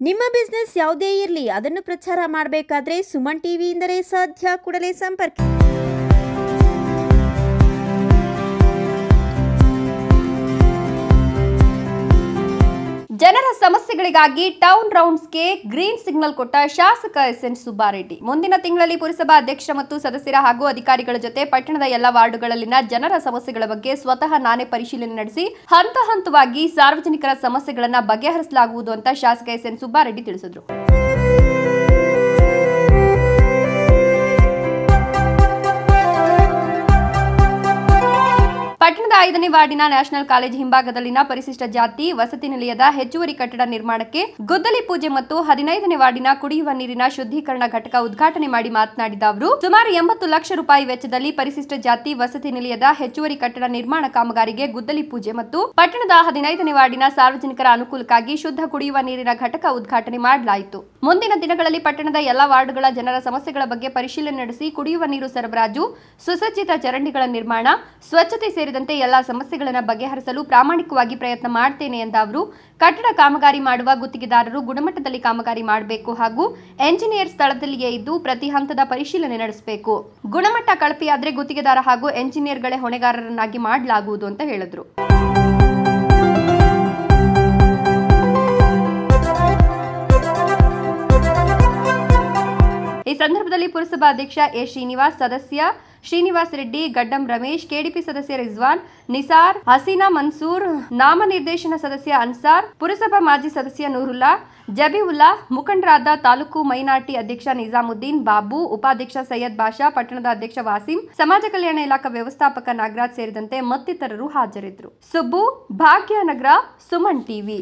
ನಿಮ್ಮ ಬಿಸ್ನೆಸ್ ಯಾವುದೇ ಇರಲಿ ಅದನ್ನು ಪ್ರಚಾರ ಮಾಡಬೇಕಾದ್ರೆ ಸುಮನ್ ಟಿವಿಯಿಂದಲೇ ಸಾಧ್ಯ. ಕೂಡಲೇ ಸಂಪರ್ಕಿಸಿ. ಜನರ ಸಮಸ್ಯೆಗಳಿಗಾಗಿ ಟೌನ್ ರೌಂಡ್ಸ್ಗೆ ಗ್ರೀನ್ ಸಿಗ್ನಲ್ ಕೊಟ್ಟ ಶಾಸಕ ಎಸ್.ಎನ್. ಸುಬ್ಬಾರೆಡ್ಡಿ ಮುಂದಿನ ತಿಂಗಳಲ್ಲಿ ಪುರಸಭಾ ಅಧ್ಯಕ್ಷ ಮತ್ತು ಸದಸ್ಯರ ಹಾಗೂ ಅಧಿಕಾರಿಗಳ ಜೊತೆ ಪಟ್ಟಣದ ಎಲ್ಲ ವಾರ್ಡುಗಳಲ್ಲಿನ ಜನರ ಸಮಸ್ಯೆಗಳ ಬಗ್ಗೆ ಸ್ವತಃ ನಾನೇ ಪರಿಶೀಲನೆ ನಡೆಸಿ ಹಂತ ಹಂತವಾಗಿ ಸಾರ್ವಜನಿಕರ ಸಮಸ್ಯೆಗಳನ್ನು ಬಗೆಹರಿಸಲಾಗುವುದು ಅಂತ ಶಾಸಕ ಎಸ್.ಎನ್. ಸುಬ್ಬಾರೆಡ್ಡಿ ತಿಳಿಸಿದರು. ಪಟ್ಟಣದ 5ನೇ ವಾರ್ಡಿನ ನ್ಯಾಷನಲ್ ಕಾಲೇಜ್ ಹಿಂಭಾಗದಲ್ಲಿನ ಪರಿಶಿಷ್ಟ ಜಾತಿ ವಸತಿ ನಿಲಯದ ಹೆಚ್ಚುವರಿ ಕಟ್ಟಡ ನಿರ್ಮಾಣಕ್ಕೆ ಗುದ್ದಲಿ ಪೂಜೆ ಮತ್ತು 15ನೇ ವಾರ್ಡಿನ ಕುಡಿಯುವ ನೀರಿನ ಶುದ್ಧೀಕರಣ ಘಟಕ ಉದ್ಘಾಟನೆ ಮಾಡಿ ಮಾತನಾಡಿದ ಅವರು, ಸುಮಾರು 80 ಲಕ್ಷ ರೂಪಾಯಿ ವೆಚ್ಚದಲ್ಲಿ ಪರಿಶಿಷ್ಟ ಜಾತಿ ವಸತಿ ನಿಲಯದ ಹೆಚ್ಚುವರಿ ಕಟ್ಟಡ ನಿರ್ಮಾಣ ಕಾಮಗಾರಿಗೆ ಗುದ್ದಲಿ ಪೂಜೆ ಮತ್ತು ಪಟ್ಟಣದ 15ನೇ ವಾರ್ಡಿನ ಸಾರ್ವಜನಿಕರ ಅನುಕೂಲಕ್ಕಾಗಿ ಶುದ್ಧ ಕುಡಿಯುವ ನೀರಿನ ಘಟಕ ಉದ್ಘಾಟನೆ ಮಾಡಲಾಯಿತು. ಮುಂದಿನ ದಿನಗಳಲ್ಲಿ ಪಟ್ಟಣದ ಎಲ್ಲಾ ವಾರ್ಡುಗಳ ಜನರ ಸಮಸ್ಯೆಗಳ ಬಗ್ಗೆ ಪರಿಶೀಲನೆ ನಡೆಸಿ ಕುಡಿಯುವ ನೀರು ಸರಬರಾಜು, ಸುಸಜ್ಜಿತ ಚರಂಡಿಗಳ ನಿರ್ಮಾಣ, ಸ್ವಚ್ಛತೆ ಸೇರಿದಂತೆ ಎಲ್ಲಾ ಸಮಸ್ಯೆಗಳನ್ನು ಬಗೆಹರಿಸಲು ಪ್ರಾಮಾಣಿಕವಾಗಿ ಪ್ರಯತ್ನ ಮಾಡುತ್ತೇನೆ ಎಂದ ಅವರು, ಕಟ್ಟಡ ಕಾಮಗಾರಿ ಮಾಡುವ ಗುತ್ತಿಗೆದಾರರು ಗುಣಮಟ್ಟದಲ್ಲಿ ಕಾಮಗಾರಿ ಮಾಡಬೇಕು ಹಾಗೂ ಎಂಜಿನಿಯರ್ ಸ್ಥಳದಲ್ಲಿಯೇ ಇದ್ದು ಪ್ರತಿ ಹಂತದ ಪರಿಶೀಲನೆ ನಡೆಸಬೇಕು. ಗುಣಮಟ್ಟ ಕಳಪೆಯಾದರೆ ಗುತ್ತಿಗೆದಾರ ಹಾಗೂ ಎಂಜಿನಿಯರ್ಗಳೇ ಹೊಣೆಗಾರರನ್ನಾಗಿ ಮಾಡಲಾಗುವುದು ಅಂತ ಹೇಳಿದರು. ಈ ಸಂದರ್ಭದಲ್ಲಿ ಪುರಸಭಾ ಅಧ್ಯಕ್ಷ ಎ ಶ್ರೀನಿವಾಸ್, ಸದಸ್ಯ ಶ್ರೀನಿವಾಸ್ ರೆಡ್ಡಿ, ಗಡ್ಡಂ ರಮೇಶ್, ಕೆಡಿಪಿ ಸದಸ್ಯ ರಿಜ್ವಾನ್, ನಿಸಾರ್, ಹಸೀನಾ ಮನ್ಸೂರ್, ನಾಮನಿರ್ದೇಶನ ಸದಸ್ಯ ಅನ್ಸಾರ್, ಪುರಸಭಾ ಮಾಜಿ ಸದಸ್ಯ ನೂರುಲ್ಲಾ, ಜಬೀವುಲ್ಲಾ, ಮುಖಂಡರಾದ ತಾಲೂಕು ಮೈನಾರಿಟಿ ಅಧ್ಯಕ್ಷ ನಿಜಾಮುದ್ದೀನ್, ಬಾಬು, ಉಪಾಧ್ಯಕ್ಷ ಸೈಯದ್ ಬಾಷಾ, ಪಟ್ಟಣದ ಅಧ್ಯಕ್ಷ ವಾಸಿಂ, ಸಮಾಜ ಕಲ್ಯಾಣ ಇಲಾಖಾ ವ್ಯವಸ್ಥಾಪಕ ನಾಗರಾಜ್ ಸೇರಿದಂತೆ ಮತ್ತಿತರರು ಹಾಜರಿದ್ದರು. ಸುಬ್ಬು, ಭಾಗ್ಯನಗರ, ಸುಮನ್ ಟಿವಿ.